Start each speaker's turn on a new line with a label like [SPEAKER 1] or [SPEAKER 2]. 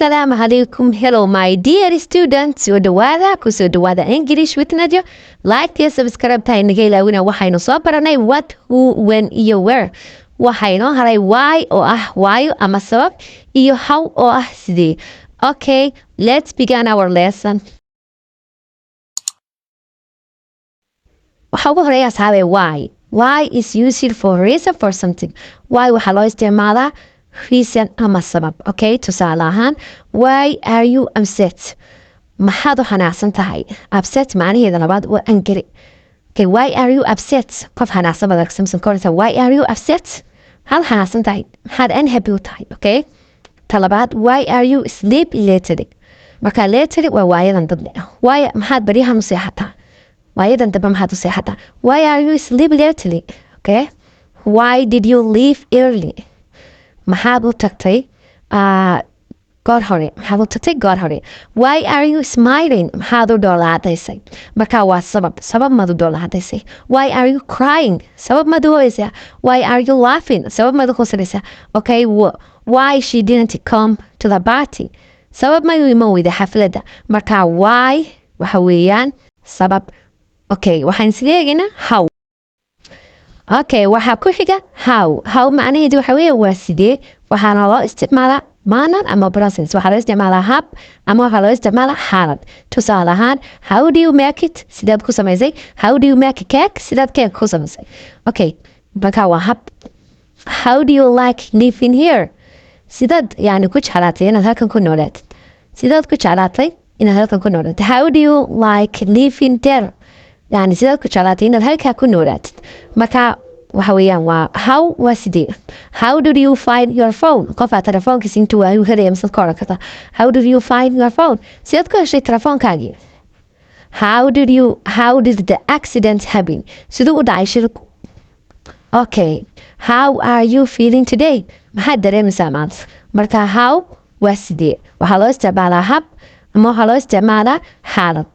[SPEAKER 1] السلام عليكم. Hello my dear students. soo dhawaada ku soo dhawaada English with Nadia. Like iyo subscribe tahay naga ilaawina waxaynu soo baranay what, who, when iyo where. Waxaynu haray why oo ah waayo ama sabab iyo how oo ah sidee. Okay, let's begin our lesson. Waxa ugu horeeya asxaabe why. Why is used for reason for something. Why waxaa loo isticmaalaa reason ama sabab. Okay, tusaale ahaan why are you upset? Maxaad u xanaaqsan tahay? Upset macnaheeda labaad waa angry. Okay, why are you upset? Qof xanaaqsan baad aragsan koraysa. Why are you upset? Maxaad xanaaqsan tahay? Maxaad unhappy u tahay? Okay, talabaad why are you sleep lately? Marka lately waa waayadan dambe. Why maxaad bariyahan u seexataa? Waayadan dambe maxaad u seexataa? Why are you sleep lately? Okay, why did you leave early? maxaad u tagtay goor hore? maxaad u tagtay goor hore? Why are you smiling? maxaad u dhoolahadaysay? Marka waa sabab maad u dhoolahadaysay. Why are you crying? sabab maad u hoyaysaa. Why are you laughing? sabab maad u qosanaysaa. Okay, why she didn't come to the party? sabab ma u iman weyday xafladda. Marka why waxa weeyaan sabab. Okay, waxaan sidee eegaynaa how. Okay, waxaa ku xiga how. How macnaheedu waxa weeye waa sidee. Waxaana loo isticmaalaa manner ama present. Waxaa loo isticmaalaa hab ama waxaa loo isticmaalaa xaalad. Tusaale ahaan, how do you make it? Sidaad ku samaysay. How do you make a cake? Sidaad cake ku samaysay. Okay, marka waa hab. How do you like living here? Sidaad yani ku jeclaatay inaad halkan ku noolaatid. Sidaad ku jeclaatay inaad halkan ku noolaatid. How do you like living there? يعني sidaad ku jeclaatay inaad halkaa ku noolaatid. Marka waxa weeyaan waa how waa sidee. How did you find your phone? Qofaa telefoonkiisa intuu waayu helaya misad ka oran kartaa. How did you find your phone? Sidaad ku heshay telefoonkaagii? How did the accident happen? Siduu u dhacay shilku? Okay, how are you feeling today? maxaad dareemaysaa maanta? Marka how waa sidee. waxaa loo isticmaalaa hab ama waxaa loo isticmaalaa xaalad.